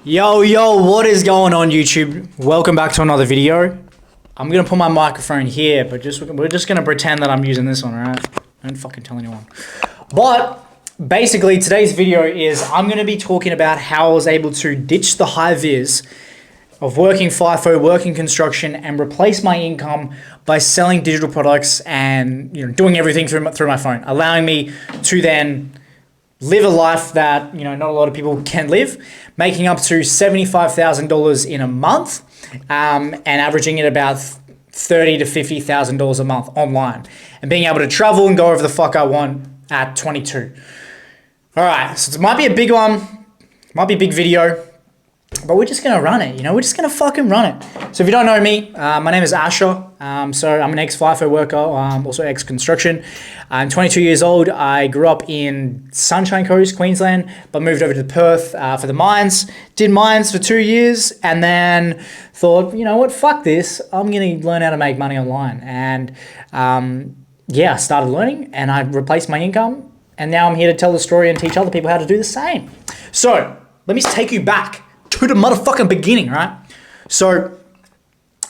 Yo, what is going on YouTube? Welcome back to another video. I'm gonna put my microphone here, but we're just gonna pretend that I'm using this one, alright? Don't fucking tell anyone. But basically today's video is I'm gonna be talking about how I was able to ditch the high vis of working FIFO, working construction, and replace my income by selling digital products and doing everything through my phone, allowing me to then live a life that not a lot of people can live, making up to $75,000 in a month, and averaging at about $30,000 to $50,000 a month online, and being able to travel and go wherever the fuck I want at 22. All right, so it might be a big one, might be a big video, but we're just gonna run it. We're just gonna fucking run it. So if you don't know me, my name is Asher. So I'm an ex-FIFO worker, also ex-construction. I'm 22 years old. I grew up in Sunshine Coast, Queensland, but moved over to Perth for the mines. Did mines for 2 years, and then thought, you know what, fuck this. I'm gonna learn how to make money online. And I started learning, and I replaced my income, and now I'm here to tell the story and teach other people how to do the same. So let me take you back to the motherfucking beginning, right? So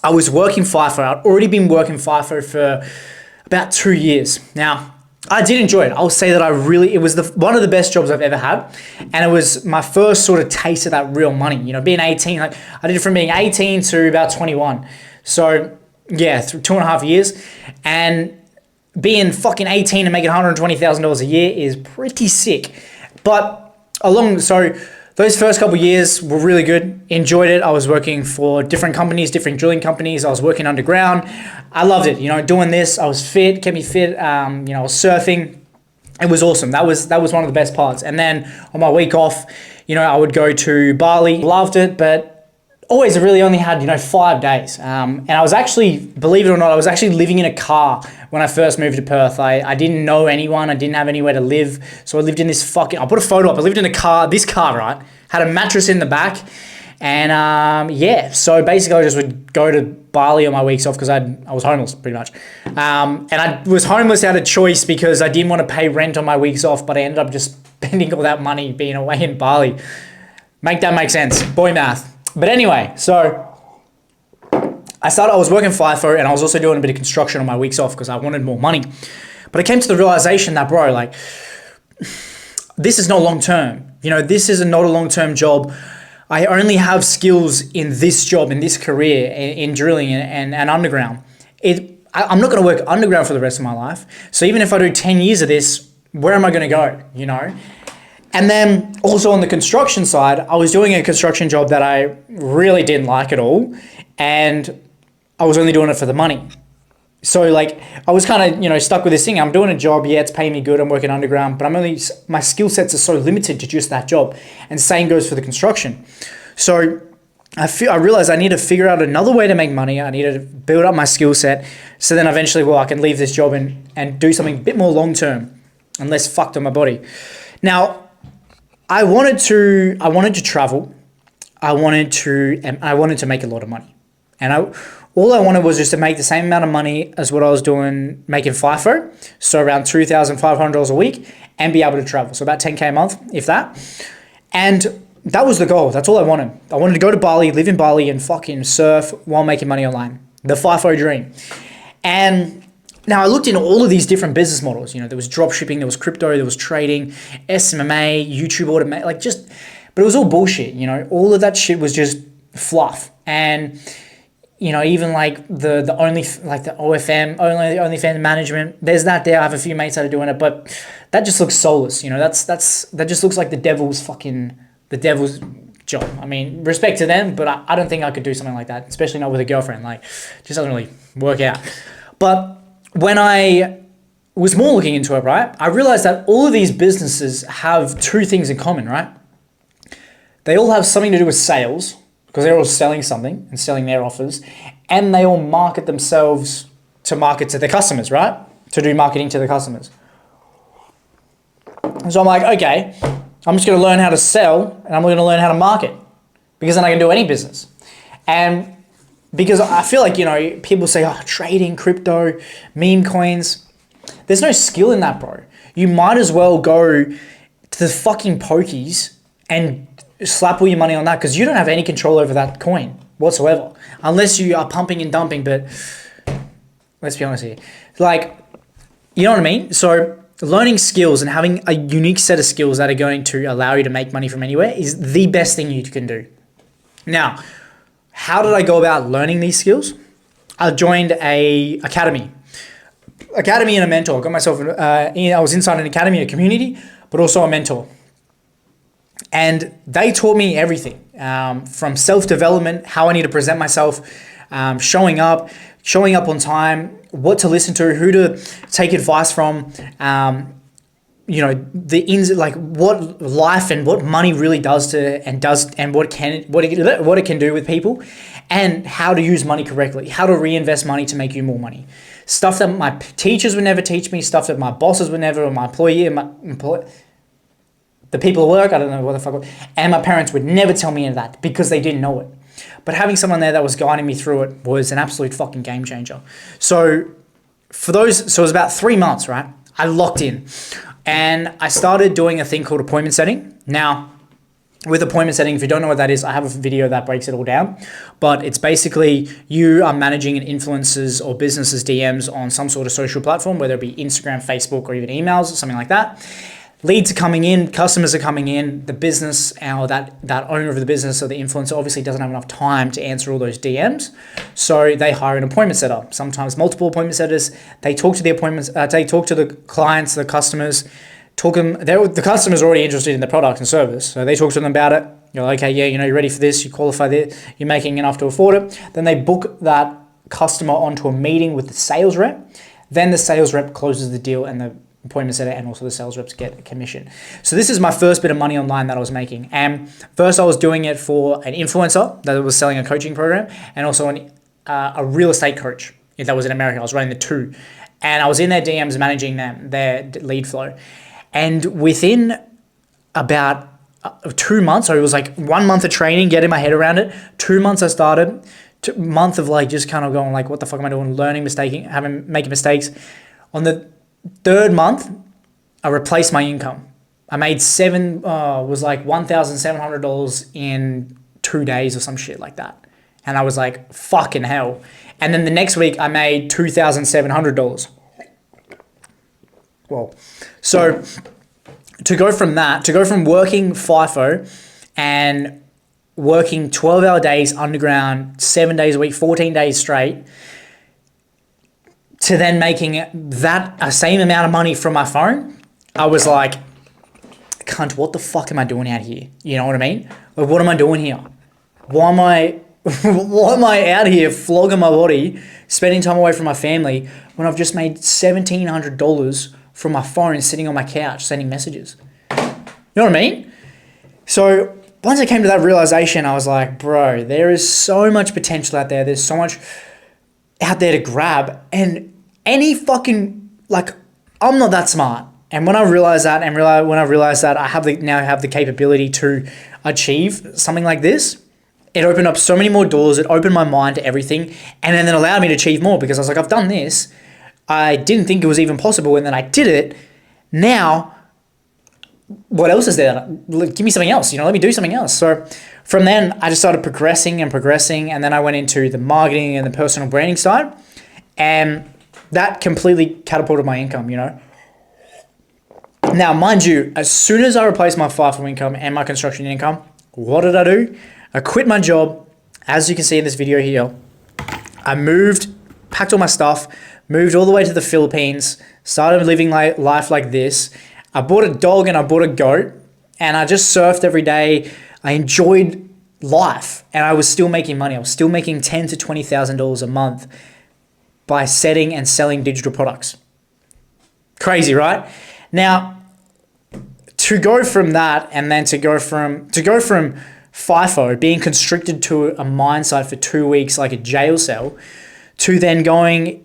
I was working FIFO. I'd already been working FIFO for about 2 years. Now, I did enjoy it. I'll say that it was one of the best jobs I've ever had. And it was my first sort of taste of that real money. Being 18, I did it from being 18 to about 21. So yeah, through 2.5 years. And being fucking 18 and making $120,000 a year is pretty sick. But those first couple of years were really good. Enjoyed it. I was working for different companies, different drilling companies. I was working underground. I loved it. Doing this. I was fit, kept me fit. I was surfing. It was awesome. That was one of the best parts. And then on my week off, I would go to Bali. Loved it, but always really only had 5 days. And I was actually, believe it or not, I was actually living in a car when I first moved to Perth. I didn't know anyone. I didn't have anywhere to live. So I lived in I'll put a photo up. I lived in this car, right? Had a mattress in the back. And so basically I just would go to Bali on my weeks off because I was homeless pretty much. And I was homeless out of choice because I didn't want to pay rent on my weeks off, but I ended up just spending all that money being away in Bali. Make that make sense. Boy math. But anyway, so I was working FIFO, and I was also doing a bit of construction on my weeks off because I wanted more money. But I came to the realization that, bro, this is not long-term. This is not a long-term job. I only have skills in this job, in this career, in drilling and underground. I'm not going to work underground for the rest of my life. So even if I do 10 years of this, where am I going to go, And then also on the construction side, I was doing a construction job that I really didn't like at all. And I was only doing it for the money. So I was kind of, stuck with this thing. I'm doing a job. Yeah, it's paying me good. I'm working underground, but my skill sets are so limited to just that job. And same goes for the construction. So I realized I need to figure out another way to make money. I need to build up my skill set. So then eventually, I can leave this job and do something a bit more long-term and less fucked on my body. Now, I wanted to travel. I wanted to make a lot of money. And all I wanted was just to make the same amount of money as what I was doing making FIFO. So around $2,500 a week, and be able to travel. So about 10K a month, if that. And that was the goal. That's all I wanted. I wanted to go to Bali, live in Bali, and fucking surf while making money online. The FIFO dream. And now, I looked into all of these different business models. There was drop shipping, there was crypto, there was trading, SMMA, YouTube automate, but it was all bullshit. All of that shit was just fluff. And, even the OFM, OnlyFans management, there's that there. I have a few mates that are doing it, but that just looks soulless. That just looks like the devil's job. I mean, respect to them, but I don't think I could do something like that, especially not with a girlfriend. It just doesn't really work out. But when I was more looking into it, right, I realized that all of these businesses have two things in common, right? They all have something to do with sales because they're all selling something and selling their offers, and they all market themselves to market to their customers, right? To do marketing to the customers. So I'm like, okay, I'm just going to learn how to sell and I'm going to learn how to market because then I can do any business. And because I feel like, people say, trading, crypto, meme coins. There's no skill in that, bro. You might as well go to the fucking pokies and slap all your money on that because you don't have any control over that coin whatsoever unless you are pumping and dumping. But let's be honest here. Like, you know what I mean? So learning skills and having a unique set of skills that are going to allow you to make money from anywhere is the best thing you can do. Now, how did I go about learning these skills? I joined a academy and a mentor. I got myself, I was inside an academy, a community, but also a mentor. And they taught me everything from self-development, how I need to present myself, showing up on time, what to listen to, who to take advice from, like what life and what money really does and what it can do with people, and how to use money correctly, how to reinvest money to make you more money. Stuff that my teachers would never teach me, stuff that my bosses would never, or my the people at work, I don't know what the fuck, and my parents would never tell me any of that because they didn't know it. But having someone there that was guiding me through it was an absolute fucking game changer. So it was about 3 months, right? I locked in and I started doing a thing called appointment setting. Now, with appointment setting, if you don't know what that is, I have a video that breaks it all down. But it's basically you are managing an influencer's or business's DMs on some sort of social platform, whether it be Instagram, Facebook, or even emails or something like that. Leads are coming in, customers are coming in, the business or that owner of the business or the influencer obviously doesn't have enough time to answer all those DMs. So they hire an appointment setter, sometimes multiple appointment setters. They talk to the appointments, they talk to the clients, the customers, the customer's already interested in the product and service. So they talk to them about it. You're like, okay, yeah, you're ready for this, you qualify this, you're making enough to afford it. Then they book that customer onto a meeting with the sales rep. Then the sales rep closes the deal and the appointment setter and also the sales reps get a commission. So this is my first bit of money online that I was making. And first I was doing it for an influencer that was selling a coaching program and also a real estate coach that was in America. I was running the two. And I was in their DMs managing their lead flow. And within about 2 months, so it was like 1 month of training, getting my head around it. 2 months I started, month of like just kind of going like, what the fuck am I doing? Learning, making mistakes. On the third month, I replaced my income. I made $1,700 in 2 days or some shit like that. And I was like, fucking hell. And then the next week I made $2,700. Well, so to go from working FIFO and working 12-hour days underground, 7 days a week, 14 days straight, to then making that same amount of money from my phone, I was like, cunt, what the fuck am I doing out here? You know what I mean? Like, what am I doing here? Why am I out here flogging my body, spending time away from my family when I've just made $1,700 from my phone sitting on my couch sending messages? You know what I mean? So once I came to that realization, I was like, bro, there is so much potential out there. There's so much out there to grab, and any fucking, like, I'm not that smart. And when I realized that, I now have the capability to achieve something like this, it opened up so many more doors. It opened my mind to everything, and then it allowed me to achieve more because I was like, I've done this. I didn't think it was even possible, and then I did it. Now, what else is there? Give me something else, let me do something else. So from then I just started progressing, and then I went into the marketing and the personal branding side, and that completely catapulted my income, Now, mind you, as soon as I replaced my FIFO income and my construction income, what did I do? I quit my job. As you can see in this video here, I packed all my stuff, moved all the way to the Philippines, started living life like this. I bought a dog and I bought a goat, and I just surfed every day. I enjoyed life, and I was still making money. I was still making $10,000 to $20,000 a month by setting and selling digital products. Crazy, right? Now, to go from that, and then to go from FIFO, being constricted to a mine site for 2 weeks like a jail cell, to then going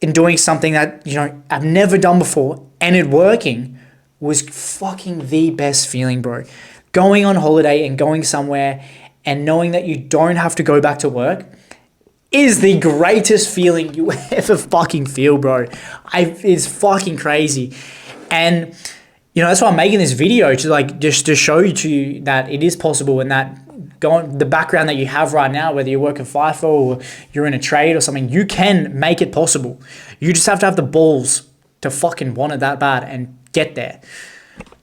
and doing something that I've never done before and it working, was fucking the best feeling, bro. Going on holiday and going somewhere and knowing that you don't have to go back to work is the greatest feeling you ever fucking feel, bro. It's fucking crazy. And you know, that's why I'm making this video, to like just to show you to you that it is possible, and that the background that you have right now, whether you're working FIFO or you're in a trade or something, you can make it possible. You just have to have the balls to fucking want it that bad and get there.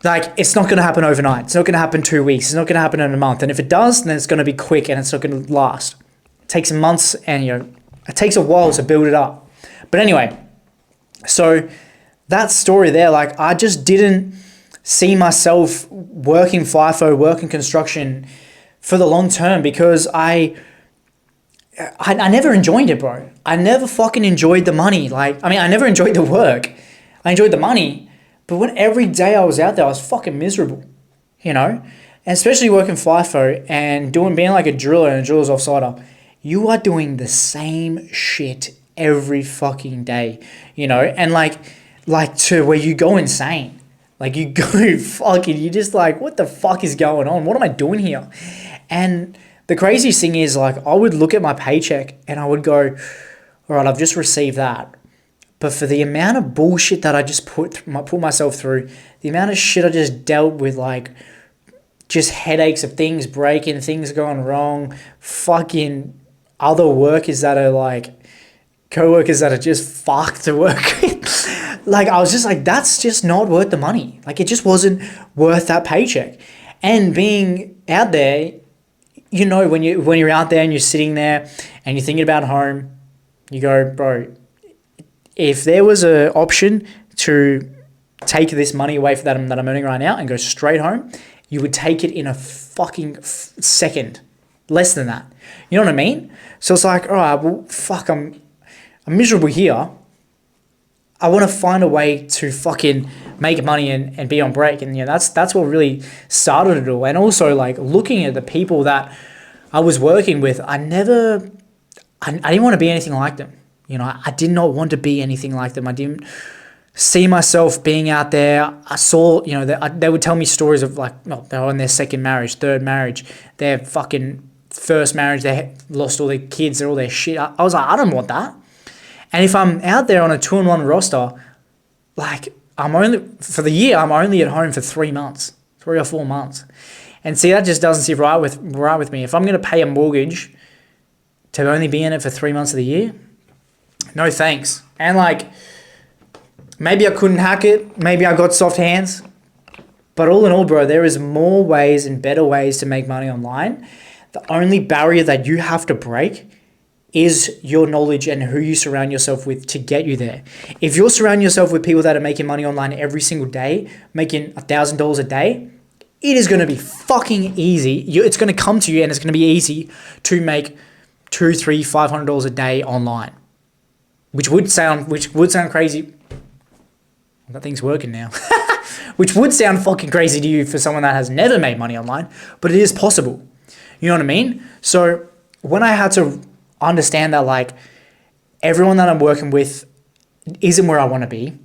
Like, it's not going to happen overnight. It's not going to happen 2 weeks. It's not going to happen in a month. And if it does, then it's going to be quick and it's not going to last. It takes months, and you know, it takes a while to build it up. But anyway, so that story there, like, I just didn't see myself working FIFO, working construction for the long term, because I never enjoyed it, bro. I never fucking enjoyed the money. Like, I mean, I never enjoyed the work. I enjoyed the money, but when every day I was out there, I was fucking miserable, you know? And especially working FIFO and being like a driller and a driller's offsider, you are doing the same shit every fucking day, you know? And like to where you go insane. Like, you go fucking, you just like, what the fuck is going on? What am I doing here? And the craziest thing is, like, I would look at my paycheck and I would go, all right, I've just received that. But for the amount of bullshit that I just put myself through, the amount of shit I just dealt with, like, just headaches of things breaking, things going wrong, fucking other workers that are like, co-workers that are just fucked to work with. Like, I was just like, that's just not worth the money. Like, it just wasn't worth that paycheck. And being out there, you know, when you're out there and you're sitting there and you're thinking about home, you go, bro, if there was an option to take this money away from that I'm earning right now and go straight home, you would take it in a fucking second, less than that. You know what I mean? So it's like, all right, well, fuck, I'm miserable here. I want to find a way to fucking make money and be on break. And, you know, that's what really started it all. And also, like, looking at the people that I was working with, I didn't want to be anything like them. You know, I did not want to be anything like them. I didn't see myself being out there. I saw, you know, they would tell me stories of, like, no, they were on their second marriage, third marriage, their fucking first marriage, they lost all their kids, all their shit. I was like, I don't want that. And if I'm out there on a 2-on-1 roster, like, for the year, I'm only at home for 3 months, 3 or 4 months. And see, that just doesn't sit right with me. If I'm going to pay a mortgage to only be in it for 3 months of the year, no thanks. And, like, maybe I couldn't hack it. Maybe I got soft hands. But all in all, bro, there is more ways and better ways to make money online. The only barrier that you have to break is your knowledge and who you surround yourself with to get you there. If you're surrounding yourself with people that are making money online every single day, making $1,000 a day, it is going to be fucking easy. It's going to come to you, and it's going to be easy to make $200, $300, $500 a day online, which would sound crazy. That thing's working now. Which would sound fucking crazy to you for someone that has never made money online, but it is possible. You know what I mean? So when I had to understand that, like, everyone that I'm working with isn't where I want to be.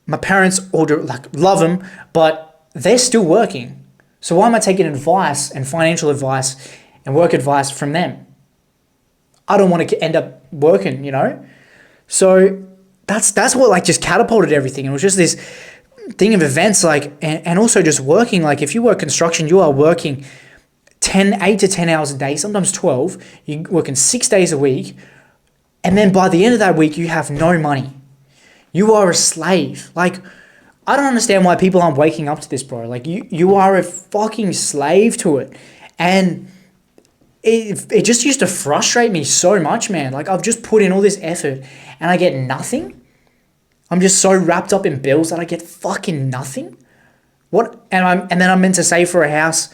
My parents love them, but they're still working. So why am I taking advice and financial advice and work advice from them? I don't want to end up working, you know? So that's what, like, just catapulted everything. It was just this thing of events, like, and also just working. Like, if you work construction, you are working 8 to 10 hours a day, sometimes 12. You're working 6 days a week. And then by the end of that week, you have no money. You are a slave. Like, I don't understand why people aren't waking up to this, bro. Like, you are a fucking slave to it. And it just used to frustrate me so much, man. Like, I've just put in all this effort and I get nothing. I'm just so wrapped up in bills that I get fucking nothing. What? And then I'm meant to save for a house.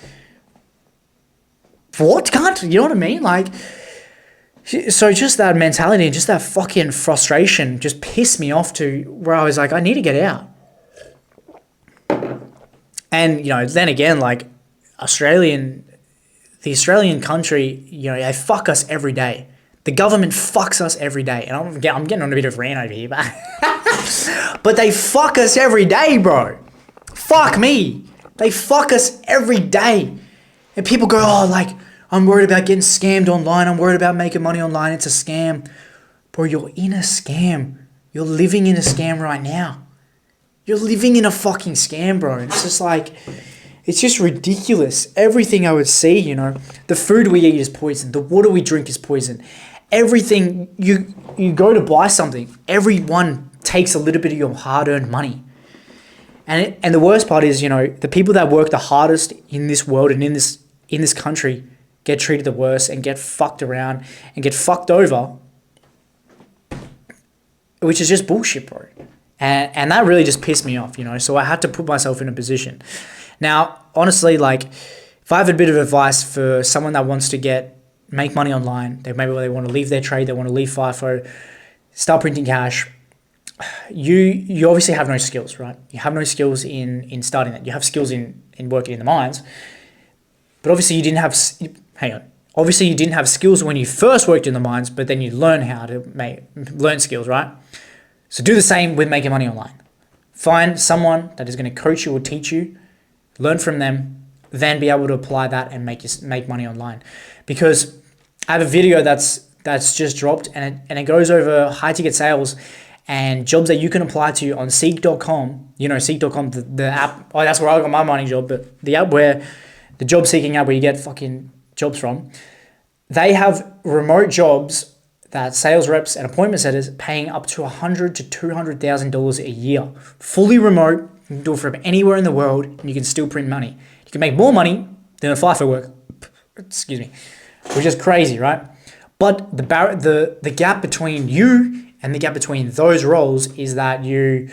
For what, cunt? You know what I mean? Like, so just that mentality and just that fucking frustration just pissed me off to where I was like, I need to get out. And, you know, then again, like, the Australian country, you know, they fuck us every day. The government fucks us every day. And I'm getting on a bit of rant over here, but they fuck us every day, bro. Fuck me. They fuck us every day. And people go, oh, like, I'm worried about getting scammed online. I'm worried about making money online. It's a scam. Bro, you're in a scam. You're living in a scam right now. You're living in a fucking scam, bro. It's just like, it's just ridiculous. Everything I would see, you know, the food we eat is poison. The water we drink is poison. Everything, you go to buy something, everyone takes a little bit of your hard-earned money. And the worst part is, you know, the people that work the hardest in this world and in this country get treated the worst and get fucked around and get fucked over, which is just bullshit, bro. And that really just pissed me off, you know. So I had to put myself in a position. Now, honestly, like, if I have a bit of advice for someone that wants to make money online, maybe they want to leave their trade, they want to leave FIFO, start printing cash, you obviously have no skills, right? You have no skills in starting that. You have skills in working in the mines, but obviously you didn't have, obviously you didn't have skills when you first worked in the mines, but then you learn how to learn skills, right? So do the same with making money online. Find someone that is going to coach you or teach you, learn from them, then be able to apply that and make money online. Because I have a video that's just dropped, and it goes over high ticket sales and jobs that you can apply to on Seek.com. You know, Seek.com, the app. Oh, that's where I got my money job. But the app the job seeking app where you get fucking jobs from, they have remote jobs that sales reps and appointment setters paying up to $100,000 to $200,000 a year, fully remote. You can do it from anywhere in the world, and you can still print money. You can make more money than a FIFO work. Excuse me, which is crazy, right? But the gap between you and the gap between those roles is that you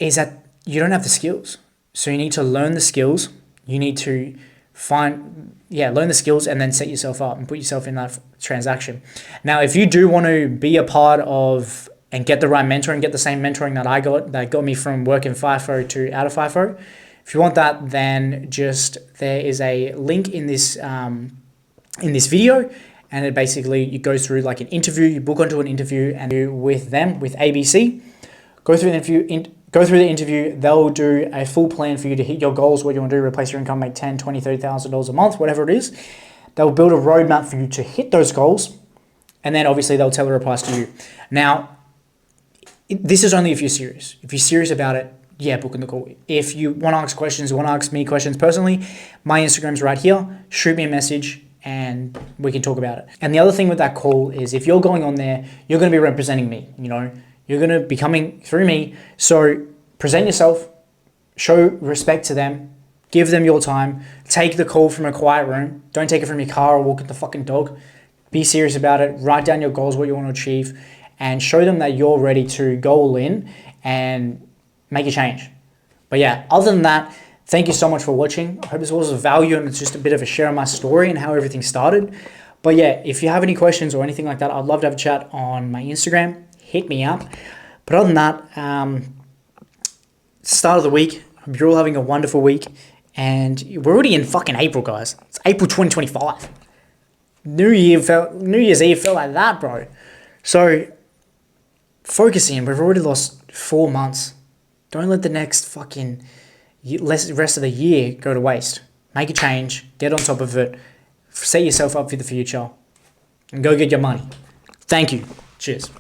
don't have the skills. So you need to learn the skills. You need to learn the skills and then set yourself up and put yourself in that transaction. Now, if you do want to be a part of and get the right mentoring, get the same mentoring that I got, that got me from working FIFO to out of FIFO, if you want that, then there is a link in this video, and it basically goes through like an interview. You book onto an interview and you with ABC, go through the interview. They'll do a full plan for you to hit your goals, what you want to do, replace your income, make $10,000, $20,000, $30,000 a month, whatever it is. They'll build a roadmap for you to hit those goals, and then obviously they'll tailor a price to you. Now, this is only if you're serious. If you're serious about it, yeah, book in the call. If you want to ask questions, want to ask me questions personally, my Instagram's right here. Shoot me a message and we can talk about it. And the other thing with that call is if you're going on there, you're going to be representing me, you know. You're going to be coming through me. So present yourself, show respect to them, give them your time, take the call from a quiet room. Don't take it from your car or walk with the fucking dog. Be serious about it. Write down your goals, what you want to achieve, and show them that you're ready to go all in and make a change. But yeah, other than that, thank you so much for watching. I hope this was of value and it's just a bit of a share of my story and how everything started. But yeah, if you have any questions or anything like that, I'd love to have a chat on my Instagram. Hit me up. But other than that, start of the week. Hope you're all having a wonderful week. And we're already in fucking April, guys. It's April 2025. New Year's Eve felt like that, bro. So focus in. We've already lost 4 months. Don't let the next fucking rest of the year go to waste. Make a change. Get on top of it. Set yourself up for the future. And go get your money. Thank you. Cheers.